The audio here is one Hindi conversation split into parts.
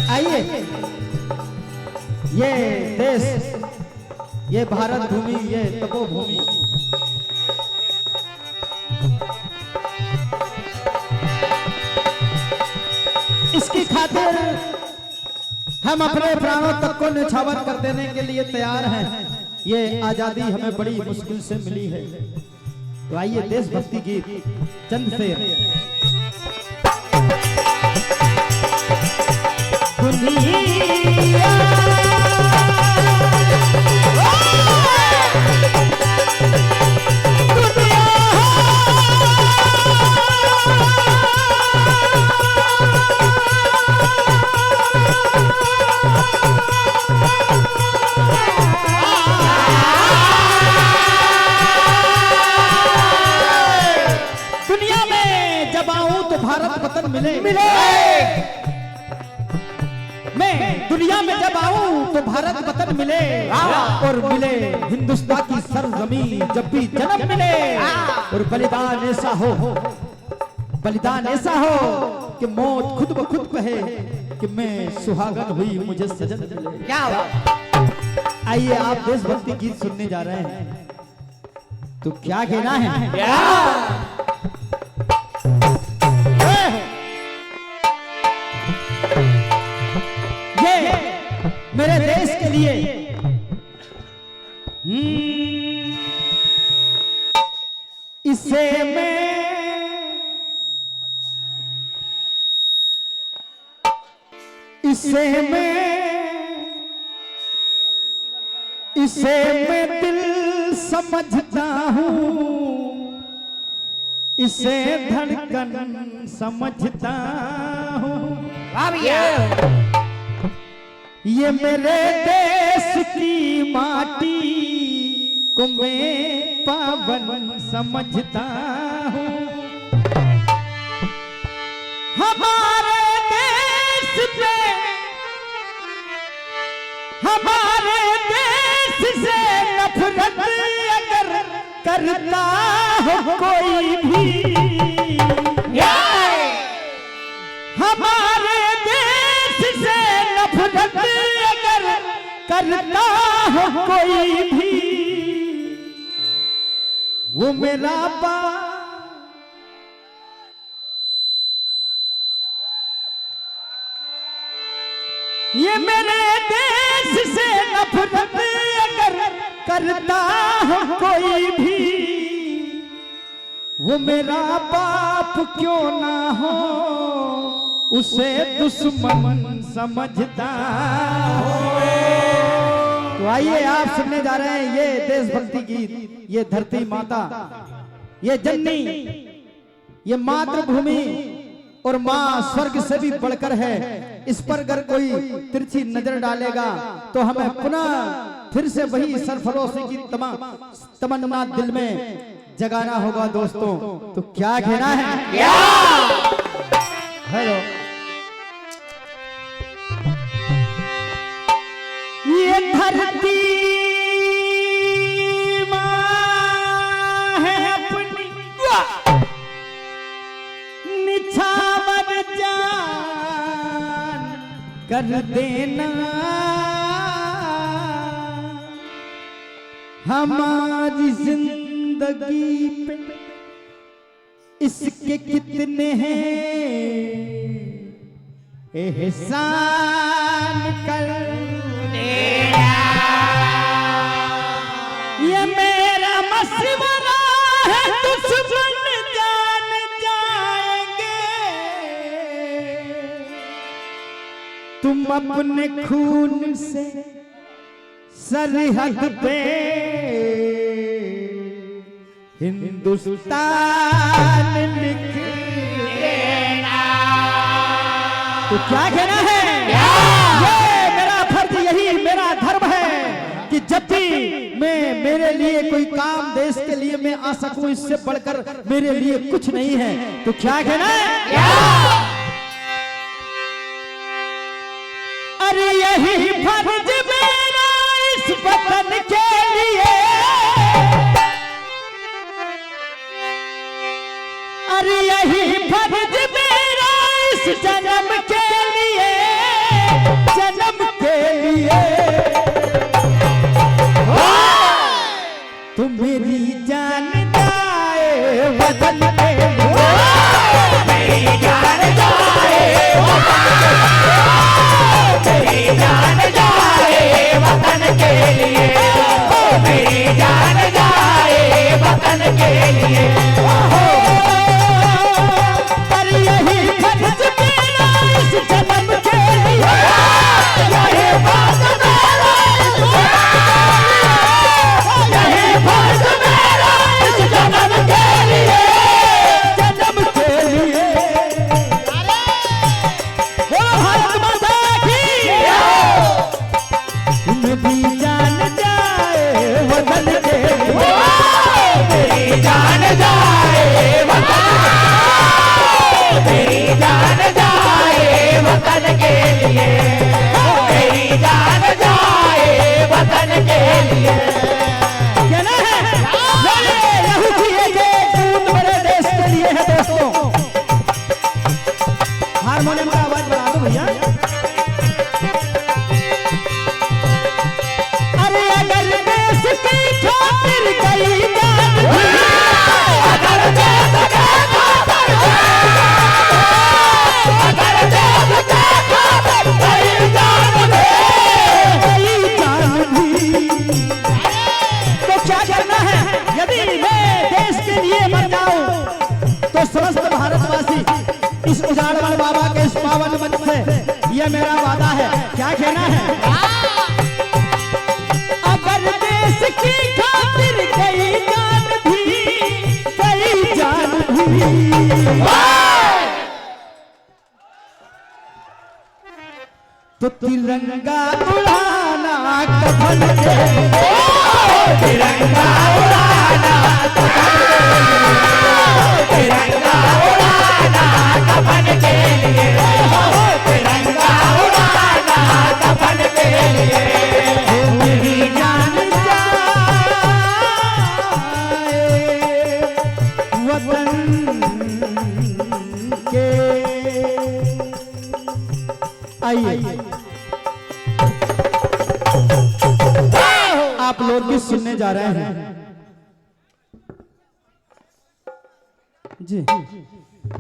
आइए, ये देश, ये भारत भूमि, ये तपोभूमि, इसकी खातिर हम अपने प्राणों तक को न्यौछावर कर देने के लिए तैयार हैं। ये आजादी हमें बड़ी मुश्किल से मिली है। तो आइए देशभक्ति गीत चंद से। दुनिया भारत वतन मिले मैं दुनिया में जब आऊं तो भारत वतन मिले और मिले हिंदुस्तान की सरजमीन जब भी जन्म मिले और बलिदान ऐसा हो कि मौत खुद ब खुद कहे कि मैं सुहागन हुई मुझे सजन मिले। क्या हुआ? आइए आप देशभक्ति गीत सुनने जा रहे हैं तो क्या कहना है? मेरे देश के लिए इसे मैं दिल समझता हूँ, इसे धड़कन समझता हूँ। ये मेरे देश की माटी को मैं पावन समझता हूँ। हमारे देश से नफरत अगर करता हो कोई भी, हमारे देश से नफरत अगर करता हो कोई भी, वो मेरा बाप ये मेरे देश से नफरत अगर करता हो कोई भी, वो मेरा बाप क्यों ना हो उसे दुश्मन समझता हो। तो आइए आप सुनने जा रहे हैं ये देशभक्ति गीत, ये धरती माता, ये जननी, ये मातृभूमि और माँ स्वर्ग से भी बढ़कर है। इस पर अगर कोई तिरछी नजर डालेगा तो हमें पुनः फिर से वही सरफरोशी की तमन्ना दिल में जगाना होगा दोस्तों। तो क्या कहना है? हेलो, ये धरती माँ है अपनी निछावर जान कर देना, हमारी जिंदगी पे इसके कितने हैं एहसान कर देना। ये मेरा मशवरा है, दुश्मन जान जाएंगे, तुम अपने खून से सरहद पे हिंदुस्तान लिख देना। तो क्या कहना है? ये मेरा फर्ज, यही मेरा धर्म है कि जब भी मैं मेरे लिए कोई काम देश के लिए मैं आ सकूं, इससे बढ़कर मेरे लिए कुछ नहीं है। तो क्या कहना है? अरे यही फर्ज मेरा इस वतन के लिए, अरे यही फर्ज मेरा इस जन्म के लिए, लिए, तुम मेरी जान जाए वतन के लिए, मेरी जान जाए मेरी जान जाए वतन के लिए, मेरी जान जाए वतन के लिए। पर यही फर्ज मेरा इस जन्म के लिए, यही फर्ज मेरा इस जन्म के लिए, जन्म के लिए। बोलो भारत माता की, मेरी जान जाए वतन के लिए, मेरी जान जाए वतन, मेरी जान जाए वतन के लिए, मेरी जान जाए वतन के लिए। कहना है लहू जिए के खून मेरे देश के लिए है दोस्तों। हारमोनियम का आवाज बढ़ा दो भैया। अरे अगर देश की खातिर गई जान भी, अगर देश के खातिर, अगर देश के खातिर गई जान दे, गई जान भी, तो क्या करना है? यदि मैं देश के लिए मर जाऊं तो समस्त भारतवासी इस उजाड़वाल बाबा के इस पावन मंच से ये मेरा वादा है। क्या कहना है? अगर देश की खातिर गई जान भी, गई जान भी, तो तिरंगा उड़ाना कफन के, तिरंगा उड़ाना तिरंगा उड़ाना कफन के लिए, तिरंगा उड़ाना कफन के लिए। मेरी जान जाए वतन के। आइए आप लोग भी सुनने जा रहे हैं जी।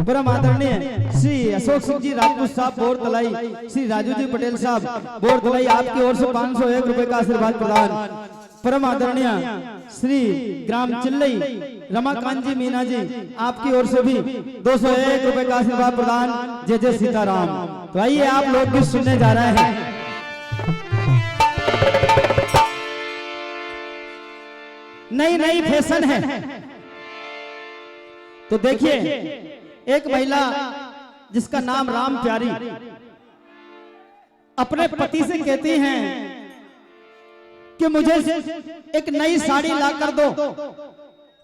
परम आदरणीय श्री अशोक सिंह जी राजपूत साहब बोर तलाई, श्री राजू जी पटेल साहब बोर तलाई, आपकी ओर से 501 रुपए का आशीर्वाद प्रदान। परम आदरणीय श्री ग्राम चिल्लई रमाकांत जी मीना जी, आपकी ओर से भी 201 रुपए का आशीर्वाद प्रदान। जय जय सीताराम। तो आइए आप लोग भी सुनने जा रहे हैं। नई नई फैशन है तो देखिए, एक महिला जिसका नाम राम प्यारी अपने पति से कहती हैं कि मुझे एक नई साड़ी ला कर दो,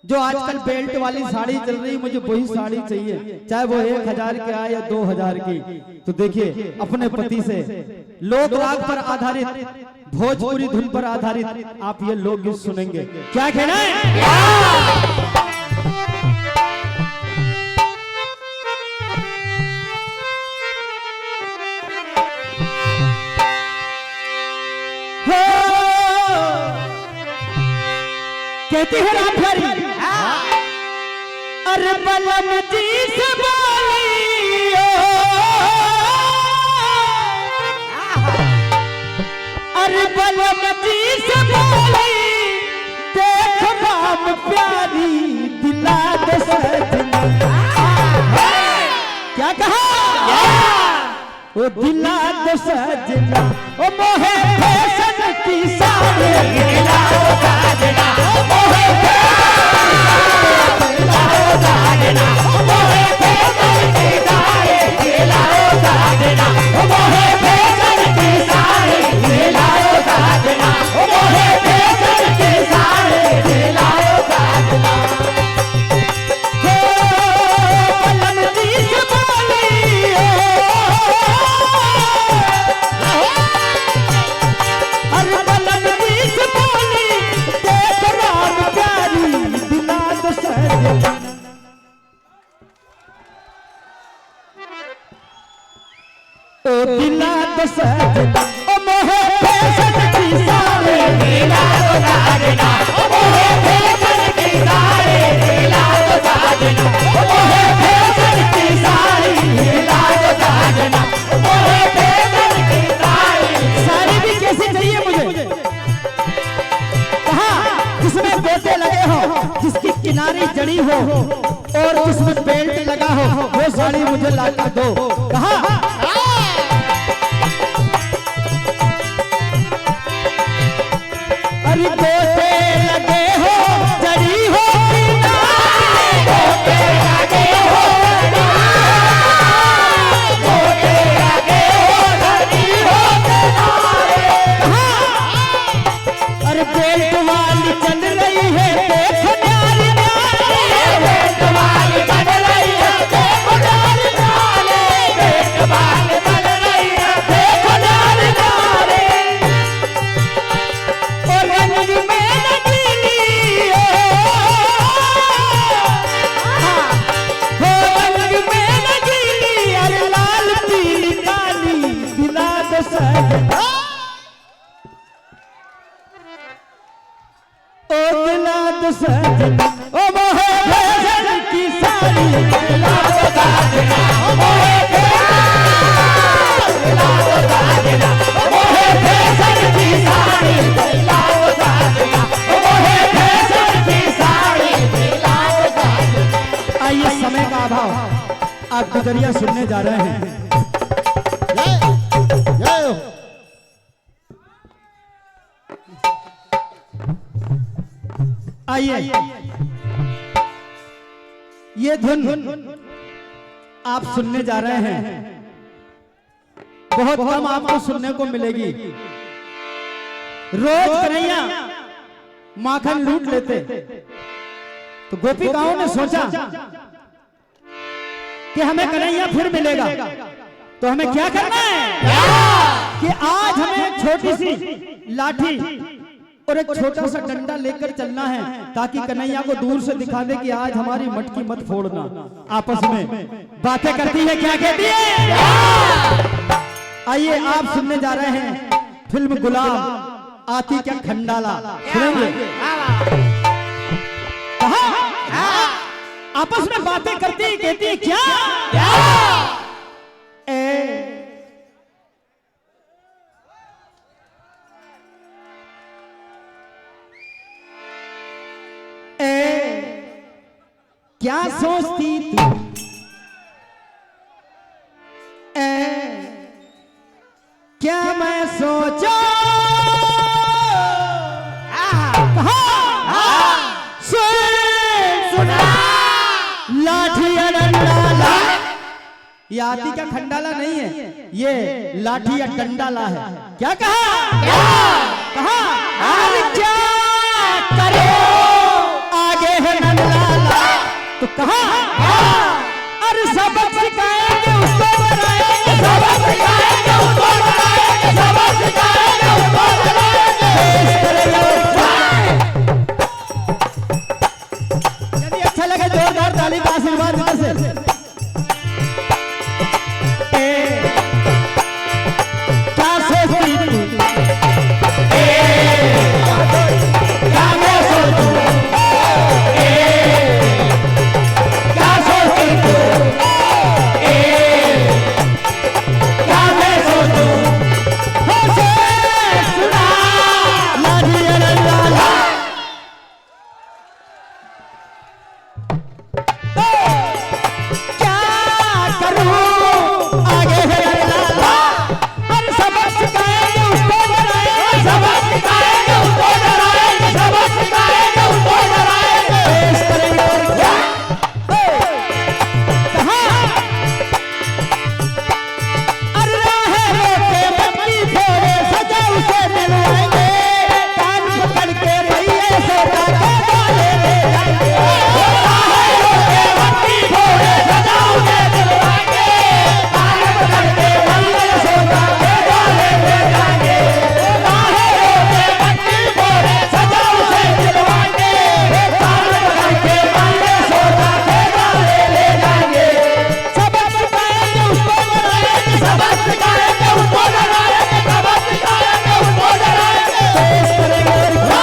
जो आजकल बेल्ट वाली साड़ी चल रही, मुझे वही साड़ी चाहिए, चाहे वो 1000 की आए या 2000 की। तो देखिए अपने पति से लोक राग पर आधारित, भोजपुरी धुन पर आधारित आप ये लोकगीत सुनेंगे। क्या कहना है? कहती है राम प्यारी, अरे बलम जी से बोलियो, अरे बलम जी से बोली, देख राम प्यारी दिला दे सजना। क्या कहा? वो दिला दे सजना, ओ मोहे फैशन की साड़ी दिला दो सजना, मोहे दिला दो सजना, मोहे फैशन की साड़ी दिला दो सजना, मोहे फैशन की साड़ी दिला दो सजना, मोहे फैशन की साड़ी दिला दो सजना। बलम जी से बोलियो, अरे बलम जी से बोली, देख राम प्यारी दिला दो सजना। ओ दिला दो सजना, ओ मोहे जड़ी हो और जिसमें बेल्ट लगा हो वो साड़ी मुझे ला कर दो। कहा अरे गोटे लगे हो जड़ी हो गोटे लगे हो गोटे लगे हो धनी हो अरे बेल्ट वाली चल रही है देखो न्यारी न्यारी बेल्ट वाली बन रही है देखो न्यारी न्यारी बेल्ट वाली बन रही है देखो न्यारी न्यारी और रंग में नगीनी हो रंग में नगीनी अरे लाल पीली काली दिला दो सजना ओ दिला दो सजना ओ मोहे फैशन की साड़ी दिला दो साजना मोहे दिला दो साजना मोहे फैशन की साड़ी दिला दो साजना मोहे फैशन की साड़ी दिला दो साजना। आइए समय का अभाव आप गुजरिया सुनने जा रहे हैं। आइए ये धुन आप सुनने जा रहे हैं बहुत कम आपको सुनने को मिलेगी। रोज कन्हैया माखन लूट लेते तो गोपिकाओं ने सोचा कि हमें कन्हैया फिर मिलेगा तो हमें क्या करना है कि आज हमें छोटी सी लाठी और एक छोटा सा डंडा लेकर चलना है ताकि कन्हैया को दूर से दिखा दे कि आज हमारी मटकी मत फोड़ना। आपस में बातें करती है, क्या कहती है? आइए आप सुनने जा रहे हैं फिल्म गुलाब आती क्या खंडाला सुनेंगे। कहा आपस में बातें करती है, कहती है क्या क्या सोचती तू क्या मैं सोचा सुना लाठी या डंडाला। ये आती का खंडाला नहीं है, ये लाठी या डंडाला है। क्या कहा कहा अरे क्या करो आगे है नंदाला तो कहा अरे सबक सिखाएंगे उसको बनाएंगे सबक सिखाएंगे उसको बनाएंगे सबक सिखाएंगे उसको बनाएंगे। यदि अच्छा लगे जोरदार ताली का आशीर्वाद इधर से। क्या सोचती तू क्या मैं सोचूं क्या सोचती तू क्या मैं सोचूं सुना लाठी या डंडाला। क्या करूं आगे है नंदाला हम सबक सिखाएंगे उसको बनाएंगे सबक सिखाएंगे उसको डराएंगे सबक सिखाएंगे उसको डराएंगे। पेश करेंगे और क्या कहा अरे राह रोके मटकी फोड़े सजा उसे मिलवाएंगे कान पकड़ के भैया सौदा के डाले ले जाएंगे। मट्टी फोड़े सजाओ के दिलवाएंगे कान पकड़ के भैया सौदा के डाले ले जाएंगे। मट्टी फोड़े सजाओ के दिलवाएंगे कान पकड़ के भैया सौदा के डाले ले जाएंगे। सबक सिखाएंगे उसको बनाएंगे सबक सिखाएंगे उसको डराएंगे सबक सिखाएंगे उसको डराएंगे। पेश करेंगे और क्या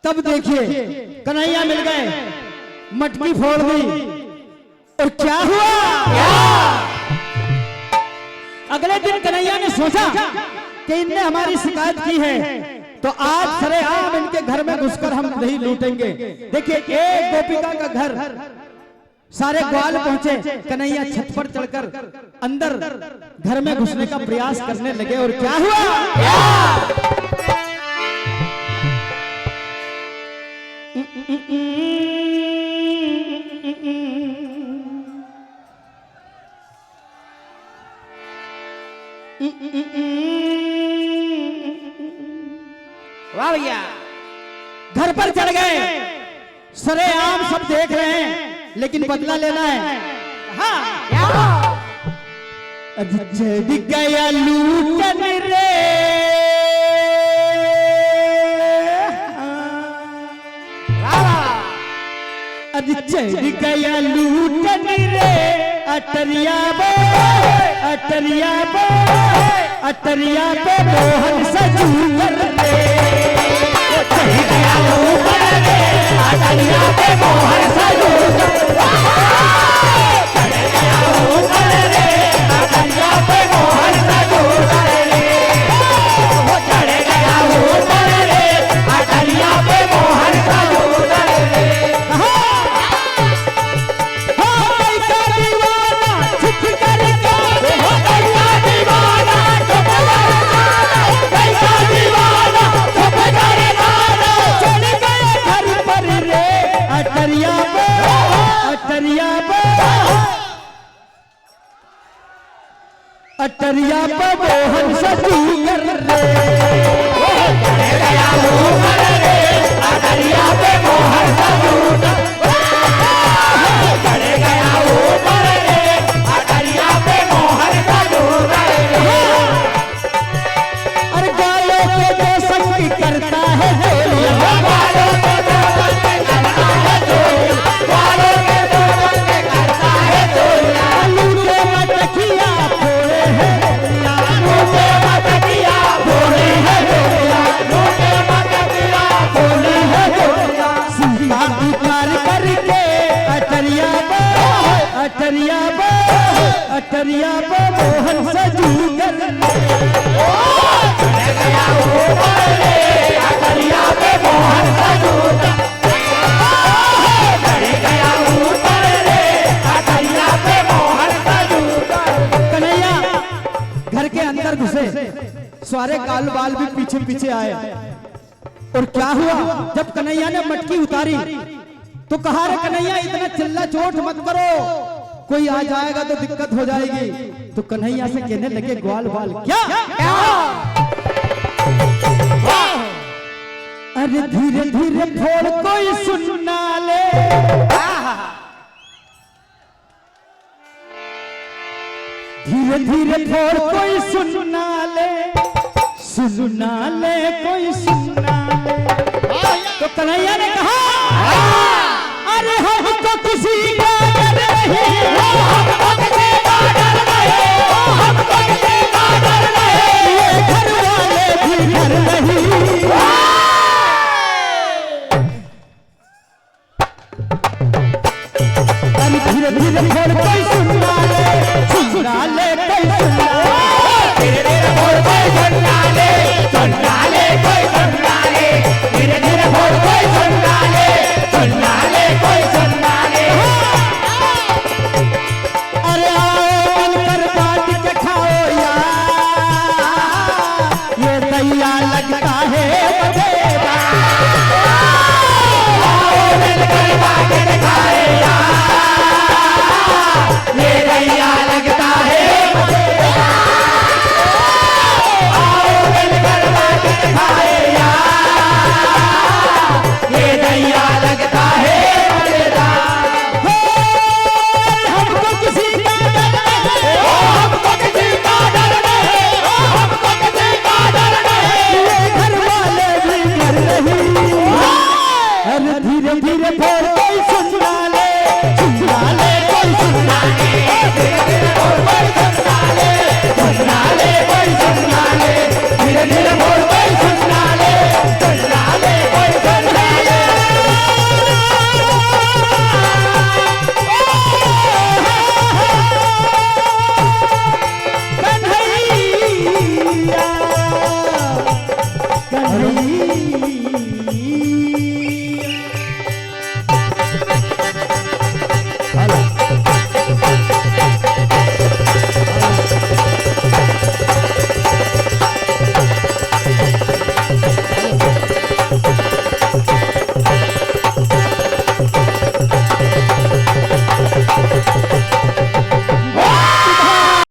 तब देखिए कन्हैया मिल गए मटकी फोड़ दी और क्या हुआ अगले दिन कन्हैया ने सोचा कि इनने हमारी शिकायत की है तो आज सरेआम इनके घर में घुसकर हम नहीं लूटेंगे। देखिए एक गोपिका का घर, सारे ग्वाल पहुंचे, कन्हैया छत पर चढ़कर अंदर घर में घुसने का प्रयास करने लगे और क्या हुआ? वाह भैया, घर पर चढ़ गए, सरेआम सब देख रहे हैं, लेकिन बदला लेना है। हाँ चढ़ गया लूटन रे, चढ़ गया लूटन रे, अटरिया बो अटरिया बो अटरिया पे मोहन सजू कर रे, चढ़ गया ऊपर रे, अटरिया पे मोहन सजू चढ़ गया ऊपर रे, अटरिया पे मोहन सजू वो चढ़ गया ऊपर रे, अटरिया पे मोहन सजू अटरिया पे मोहन सजू कर रे, चढ़ गया ऊपर रे, अटरिया पे मोहन सजू चढ़ गया ऊपर रे, अटरिया पे मोहन सजू अरे ग्वालों के जो संग करता है जोलिया, ग्वालों के जो संग करता है जोलिया, ग्वालों के जो संग करता है जोलिया, लूटे मटकिया फोड़े हैं जोलिया, लूटे मटकिया फोड़े हैं जोलिया, लूटे मटकिया फोड़े हैं जोलिया, सीता उतार करके अटरिया पे मोहन सजू कर रे, चढ़ गया ऊपर रे, अटरिया पे मोहन सजू चढ़ गया ऊपर रे, अटरिया पे मोहन सजू कन्हैया घर के अंदर घुसे, सारे काल बाल भी पीछे पीछे आए, और क्या हुआ? जब कन्हैया ने मटकी उतारी तो कहा, रे कन्हैया इतना चिल्ला चोट मत करो, कोई आ जाएगा तो दिक्कत हो जाएगी। तो कन्हैया से कहने लगे ग्वाल बाल, क्या अरे धीरे धीरे फोड़ कोई सुनना ले, धीरे धीरे फोड़ कोई सुनना ले, सुनना ले कोई सुनना ले। तो कन्हैया